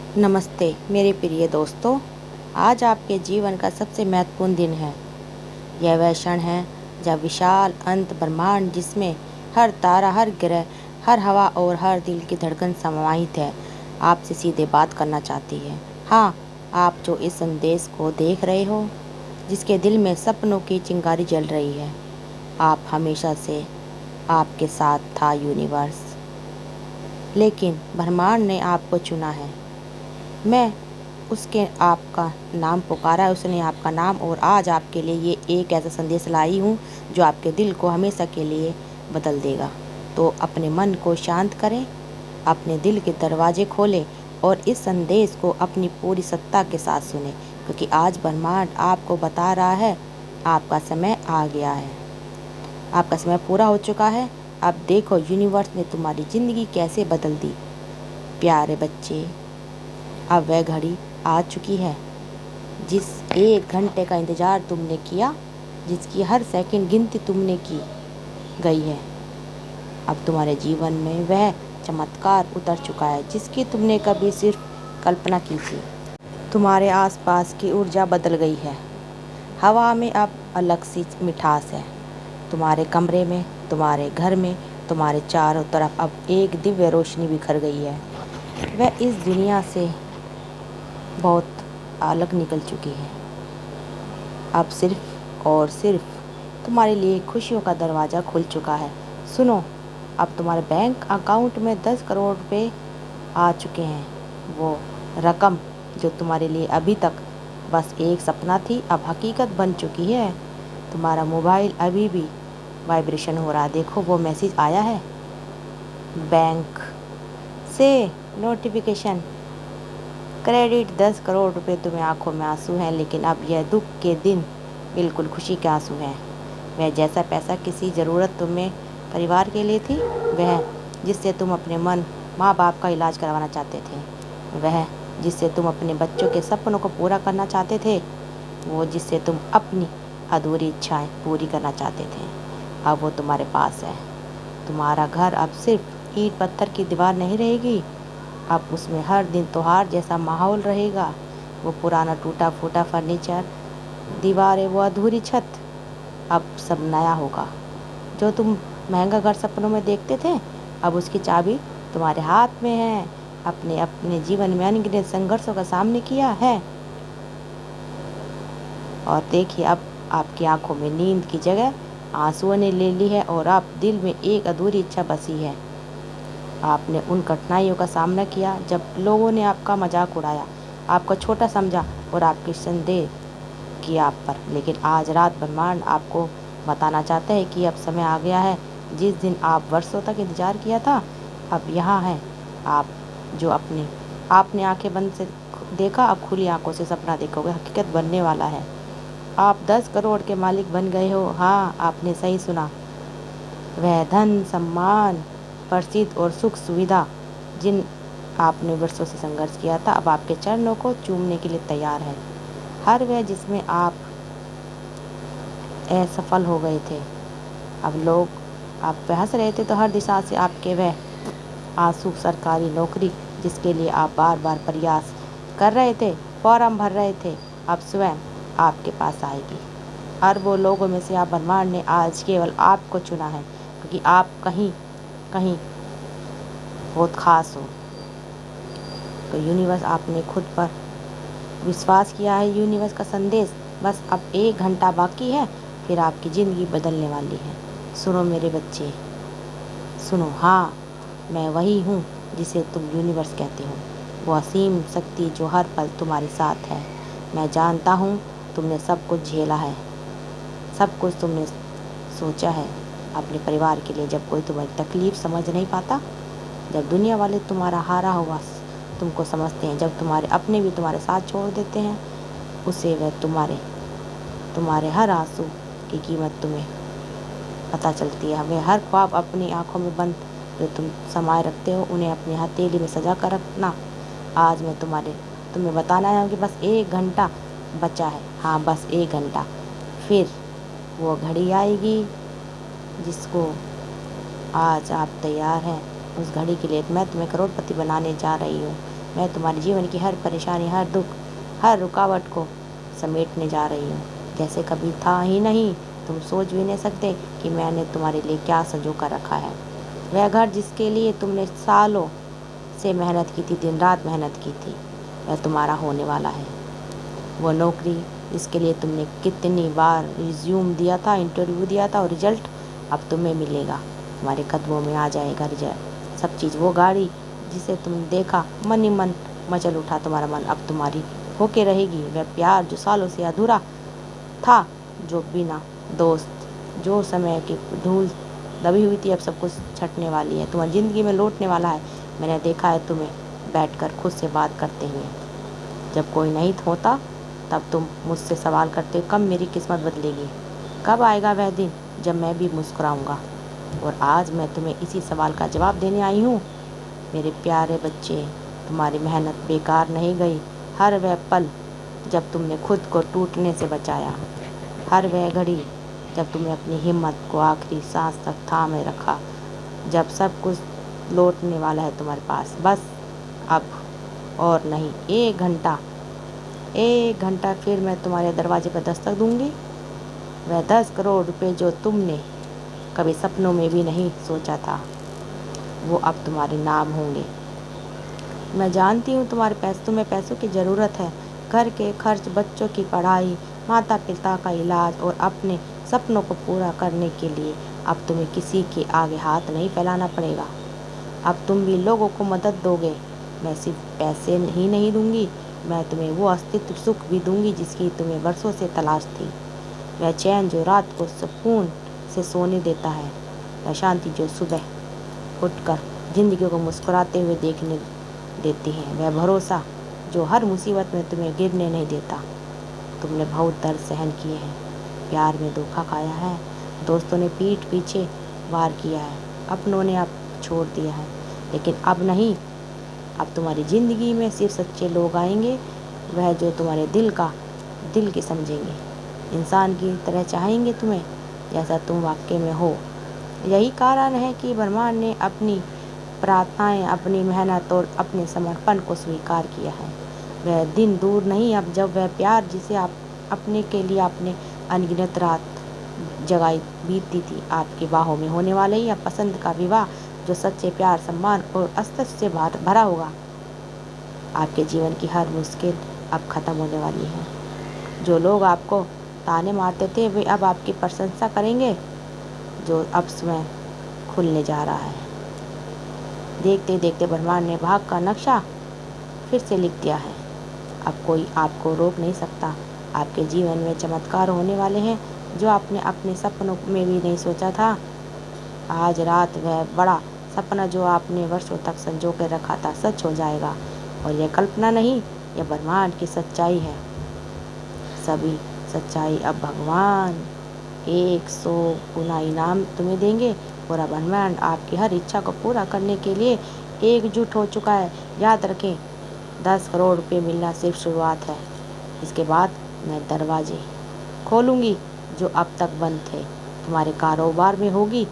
नमस्ते मेरे प्रिय दोस्तों। आज आपके जीवन का सबसे महत्वपूर्ण दिन है। यह वह क्षण है जब विशाल अनंत ब्रह्मांड, जिसमें हर तारा, हर ग्रह, हर हवा और हर दिल की धड़कन समाहित है, आपसे सीधे बात करना चाहती है। हाँ, आप जो इस संदेश को देख रहे हो, जिसके दिल में सपनों की चिंगारी जल रही है, आप हमेशा से आपके साथ था यूनिवर्स, लेकिन ब्रह्मांड ने आपको चुना है। मैं उसके आपका नाम पुकारा है, उसने आपका नाम, और आज आपके लिए ये एक ऐसा संदेश लाई हूँ जो आपके दिल को हमेशा के लिए बदल देगा। तो अपने मन को शांत करें, अपने दिल के दरवाजे खोलें और इस संदेश को अपनी पूरी सत्ता के साथ सुनें, क्योंकि आज ब्रह्मांड आपको बता रहा है आपका समय आ गया है, आपका समय पूरा हो चुका है। अब देखो यूनिवर्स ने तुम्हारी ज़िंदगी कैसे बदल दी। प्यारे बच्चे, अब वह घड़ी आ चुकी है जिस 1 घंटे का इंतज़ार तुमने किया, जिसकी हर सेकंड गिनती तुमने की गई है। अब तुम्हारे जीवन में वह चमत्कार उतर चुका है जिसकी तुमने कभी सिर्फ कल्पना की थी। तुम्हारे आसपास की ऊर्जा बदल गई है। हवा में अब अलग सी मिठास है। तुम्हारे कमरे में, तुम्हारे घर में, तुम्हारे चारों तरफ अब एक दिव्य रोशनी बिखर गई है। वह इस दुनिया से बहुत अलग निकल चुकी है। अब सिर्फ और सिर्फ तुम्हारे लिए खुशियों का दरवाज़ा खुल चुका है। सुनो, अब तुम्हारे बैंक अकाउंट में 10 करोड़ रुपए आ चुके हैं। वो रकम जो तुम्हारे लिए अभी तक बस एक सपना थी, अब हकीकत बन चुकी है। तुम्हारा मोबाइल अभी भी वाइब्रेशन हो रहा है। देखो, वो मैसेज आया है, बैंक से नोटिफिकेशन, क्रेडिट 10 करोड़ रुपए। तुम्हें आंखों में आंसू हैं, लेकिन अब यह दुख के दिन बिल्कुल खुशी के आंसू हैं। वह जैसा पैसा किसी ज़रूरत तुम्हें परिवार के लिए थी, वह जिससे तुम अपने माँ बाप का इलाज करवाना चाहते थे, वह जिससे तुम अपने बच्चों के सपनों को पूरा करना चाहते थे, वो जिससे तुम अपनी अधूरी इच्छाएं पूरी करना चाहते थे, अब वो तुम्हारे पास है। तुम्हारा घर अब सिर्फ ईंट पत्थर की दीवार नहीं रहेगी, अब उसमें हर दिन त्योहार जैसा माहौल रहेगा। वो पुराना टूटा फूटा फर्नीचर, दीवारें, वो अधूरी छत, अब सब नया होगा। जो तुम महंगा घर सपनों में देखते थे, अब उसकी चाबी तुम्हारे हाथ में है। अपने अपने जीवन में अनगिनत संघर्षों का सामना किया है, और देखिए अब आपकी आंखों में नींद की जगह आंसुओं ने ले ली है, और आप दिल में एक अधूरी इच्छा बसी है। आपने उन कठिनाइयों का सामना किया जब लोगों ने आपका मजाक उड़ाया, आपको छोटा समझा और आपकी संदेह किया आप पर, लेकिन आज रात ब्रह्मांड आपको बताना चाहता है कि अब समय आ गया है। जिस दिन आप वर्षों तक इंतजार किया था, अब यहाँ है। आप जो आपने आंखें बंद से देखा, अब खुली आंखों से सपना देखोगे, हकीकत बनने वाला है। आप 10 करोड़ के मालिक बन गए हो। हाँ, आपने सही सुना। वह धन, सम्मान, प्रसिद्ध और सुख सुविधा जिन आपने वर्षों से संघर्ष किया था, अब आपके चरणों को चूमने के लिए तैयार है। हर वह जिसमें आप असफल हो गए थे, अब लोग आप पे हंस रहे थे, तो हर दिशा से आपके वह आंसू, सरकारी नौकरी जिसके लिए आप बार बार प्रयास कर रहे थे, फॉर्म भर रहे थे, अब स्वयं आपके पास आएगी। अरबों लोगों में से आप ब्रह्मांड ने आज केवल आपको चुना है, क्योंकि आप कहीं कहीं बहुत खास हो। तो यूनिवर्स, आपने खुद पर विश्वास किया है। यूनिवर्स का संदेश, बस अब 1 घंटा बाकी है, फिर आपकी ज़िंदगी बदलने वाली है। सुनो मेरे बच्चे, सुनो। हाँ, मैं वही हूँ जिसे तुम यूनिवर्स कहते हो, वो असीम शक्ति जो हर पल तुम्हारे साथ है। मैं जानता हूँ तुमने सब कुछ झेला है, सब कुछ तुमने सोचा है अपने परिवार के लिए। जब कोई तुम्हारी तकलीफ़ समझ नहीं पाता, जब दुनिया वाले तुम्हारा हारा हुआ तुमको समझते हैं, जब तुम्हारे अपने भी तुम्हारे साथ छोड़ देते हैं, उसे वह तुम्हारे हर आंसू की कीमत तुम्हें पता चलती है। हमें हर ख्वाब अपनी आंखों में बंद जो तुम समाये रखते हो, उन्हें अपनी हथेली में सजा कर रखना। आज मैं तुम्हें बताना है कि बस 1 घंटा बचा है। हाँ, बस 1 घंटा, फिर वो घड़ी आएगी जिसको आज आप तैयार हैं। उस घड़ी के लिए मैं तुम्हें करोड़पति बनाने जा रही हूँ। मैं तुम्हारे जीवन की हर परेशानी, हर दुख, हर रुकावट को समेटने जा रही हूँ जैसे कभी था ही नहीं। तुम सोच भी नहीं सकते कि मैंने तुम्हारे लिए क्या संजो कर रखा है। वह घर जिसके लिए तुमने सालों से मेहनत की थी, दिन रात मेहनत की थी, वह तुम्हारा होने वाला है। वो नौकरी जिसके लिए तुमने कितनी बार रिज्यूम दिया था, इंटरव्यू दिया था और रिजल्ट अब तुम्हें मिलेगा, तुम्हारे कदमों में आ जाएगा रिजल्ट, सब चीज़। वो गाड़ी जिसे तुमने देखा, मन ही मन मचल उठा तुम्हारा मन, अब तुम्हारी होके रहेगी। वह प्यार जो सालों से अधूरा था, जो बिना दोस्त, जो समय की धूल दबी हुई थी, अब सब कुछ छटने वाली है, तुम्हारी ज़िंदगी में लौटने वाला है। मैंने देखा है तुम्हें बैठकर खुद से बात करते हुए। जब कोई नहीं होता तब तुम मुझसे सवाल करते हो, कब मेरी किस्मत बदलेगी, कब आएगा वह दिन जब मैं भी मुस्कुराऊंगा। और आज मैं तुम्हें इसी सवाल का जवाब देने आई हूँ। मेरे प्यारे बच्चे, तुम्हारी मेहनत बेकार नहीं गई। हर वह पल जब तुमने खुद को टूटने से बचाया, हर वह घड़ी जब तुमने अपनी हिम्मत को आखिरी सांस तक थामे रखा, जब सब कुछ लौटने वाला है तुम्हारे पास, बस अब और नहीं। एक घंटा फिर मैं तुम्हारे दरवाजे पर दस्तक दूंगी। वह 10 करोड़ रुपए जो तुमने कभी सपनों में भी नहीं सोचा था, वो अब तुम्हारे नाम होंगे। मैं जानती हूँ तुम्हें पैसों की ज़रूरत है, घर के खर्च, बच्चों की पढ़ाई, माता पिता का इलाज और अपने सपनों को पूरा करने के लिए अब तुम्हें किसी के आगे हाथ नहीं फैलाना पड़ेगा। अब तुम भी लोगों को मदद दोगे। मैं सिर्फ पैसे ही नहीं दूंगी, मैं तुम्हें वो अस्तित्व सुख भी दूंगी जिसकी तुम्हें वर्षों से तलाश थी। वह चैन जो रात को सुकून से सोने देता है, वह शांति जो सुबह उठकर जिंदगी को मुस्कुराते हुए देखने देती है, वह भरोसा जो हर मुसीबत में तुम्हें गिरने नहीं देता। तुमने बहुत दर्द सहन किए हैं, प्यार में धोखा खाया है, दोस्तों ने पीठ पीछे वार किया है, अपनों ने अब छोड़ दिया है, लेकिन अब नहीं। अब तुम्हारी ज़िंदगी में सिर्फ सच्चे लोग आएंगे, वह जो तुम्हारे दिल की समझेंगे, इंसान की तरह चाहेंगे तुम्हें जैसा तुम वाकई में हो। यही कारण है कि ब्रह्मांड ने अपनी प्रार्थनाएं, अपनी मेहनत और अपने समर्पण को स्वीकार किया है। वह दिन दूर नहीं अब जब वह प्यार जिसे आप अपने के लिए आपने अनगिनत रात जगाई बीतती थी, आपकी बाहों में होने वाले या पसंद का विवाह जो सच्चे प्यार, सम्मान और अस्तित्व से भरा होगा। आपके जीवन की हर मुश्किल अब खत्म होने वाली है। जो लोग आपको ताने मारते थे, वे अब आपकी प्रशंसा करेंगे। जो अब समय खुलने जा रहा है। देखते देखते ब्रह्मांड ने भाग का नक्शा फिर से लिख दिया है। अब कोई आपको रोक नहीं सकता। आपके जीवन में चमत्कार होने वाले हैं जो आपने अपने सपनों में भी नहीं सोचा था। आज रात वह बड़ा सपना जो आपने वर्षों तक संजो कर रखा था, सच हो जाएगा। और यह कल्पना नहीं, यह ब्रह्मांड की सच्चाई है। सभी सच्चाई अब भगवान 100 गुना इनाम तुम्हें देंगे। पूरा ब्रह्मांड आपकी हर इच्छा को पूरा करने के लिए एकजुट हो चुका है। याद रखें, 10 करोड़ रुपए मिलना सिर्फ शुरुआत है। इसके बाद मैं दरवाजे खोलूँगी जो अब तक बंद थे। तुम्हारे कारोबार में होगी,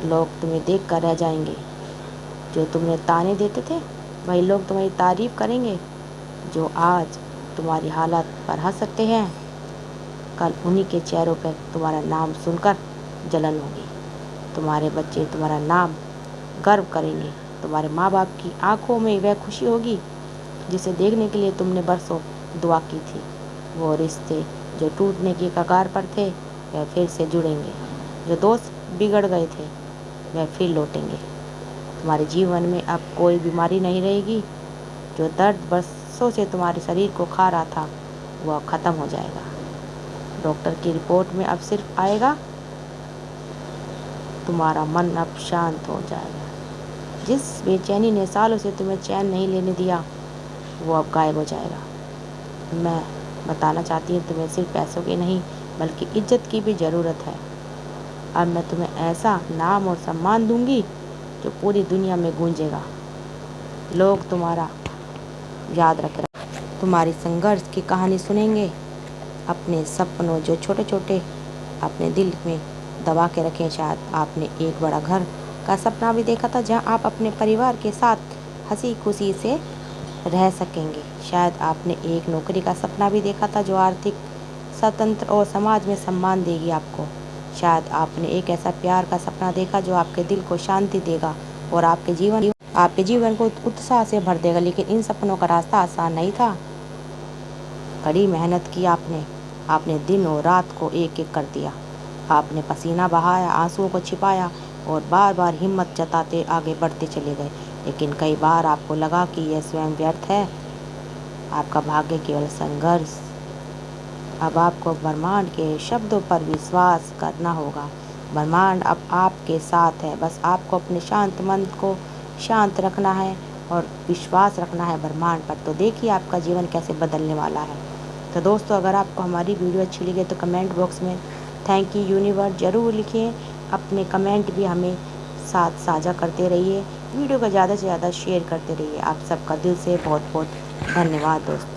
लोग तुम्हें देख कर रह जाएंगे। जो तुमने ताने देते थे, वही लोग तुम्हारी तारीफ करेंगे। जो आज तुम्हारी हालत पर हंस सकते हैं, कल उन्हीं के चेहरों पर तुम्हारा नाम सुनकर जलन होगी। तुम्हारे बच्चे तुम्हारा नाम गर्व करेंगे। तुम्हारे माँ बाप की आंखों में वह खुशी होगी जिसे देखने के लिए तुमने बरसों दुआ की थी। वो रिश्ते जो टूटने की कगार पर थे, वह फिर से जुड़ेंगे। जो दोस्त बिगड़ गए थे, वह फिर लौटेंगे। तुम्हारे जीवन में अब कोई बीमारी नहीं रहेगी। जो दर्द बरसों से तुम्हारे शरीर को खा रहा था, वो अब ख़त्म हो जाएगा। डॉक्टर की रिपोर्ट में अब सिर्फ आएगा, तुम्हारा मन अब शांत हो जाएगा। जिस बेचैनी ने सालों से तुम्हें चैन नहीं लेने दिया, वो अब गायब हो जाएगा। मैं बताना चाहती हूँ, तुम्हें सिर्फ पैसों की नहीं बल्कि इज्जत की भी ज़रूरत है। अब मैं तुम्हें ऐसा नाम और सम्मान दूंगी जो पूरी दुनिया में गूंजेगा। लोग तुम्हारा याद रख रहे, तुम्हारी संघर्ष की कहानी सुनेंगे। अपने सपनों जो छोटे छोटे अपने दिल में दबा के रखें। शायद आपने एक बड़ा घर का सपना भी देखा था, जहां आप अपने परिवार के साथ हंसी खुशी से रह सकेंगे। शायद आपने एक नौकरी का सपना भी देखा था जो आर्थिक स्वतंत्र और समाज में सम्मान देगी आपको। शायद आपने एक ऐसा प्यार का सपना देखा जो आपके दिल को शांति देगा और आपके जीवन को उत्साह से भर देगा। लेकिन इन सपनों का रास्ता आसान नहीं था। कड़ी मेहनत की आपने दिन और रात को एक एक कर दिया। आपने पसीना बहाया, आंसुओं को छिपाया और बार बार हिम्मत जताते आगे बढ़ते चले गए। लेकिन कई बार आपको लगा कि यह स्वयं व्यर्थ है, आपका भाग्य केवल संघर्ष। अब आपको ब्रह्मांड के शब्दों पर विश्वास करना होगा। ब्रह्मांड अब आपके साथ है, बस आपको अपने शांत मन को शांत रखना है और विश्वास रखना है ब्रह्मांड पर। तो देखिए आपका जीवन कैसे बदलने वाला है। तो दोस्तों, अगर आपको हमारी वीडियो अच्छी लगी तो कमेंट बॉक्स में थैंक यू यूनिवर्स ज़रूर लिखिए। अपने कमेंट भी हमें साथ साझा करते रहिए। वीडियो को ज़्यादा से ज़्यादा शेयर करते रहिए। आप सबका दिल से बहुत बहुत धन्यवाद दोस्तों।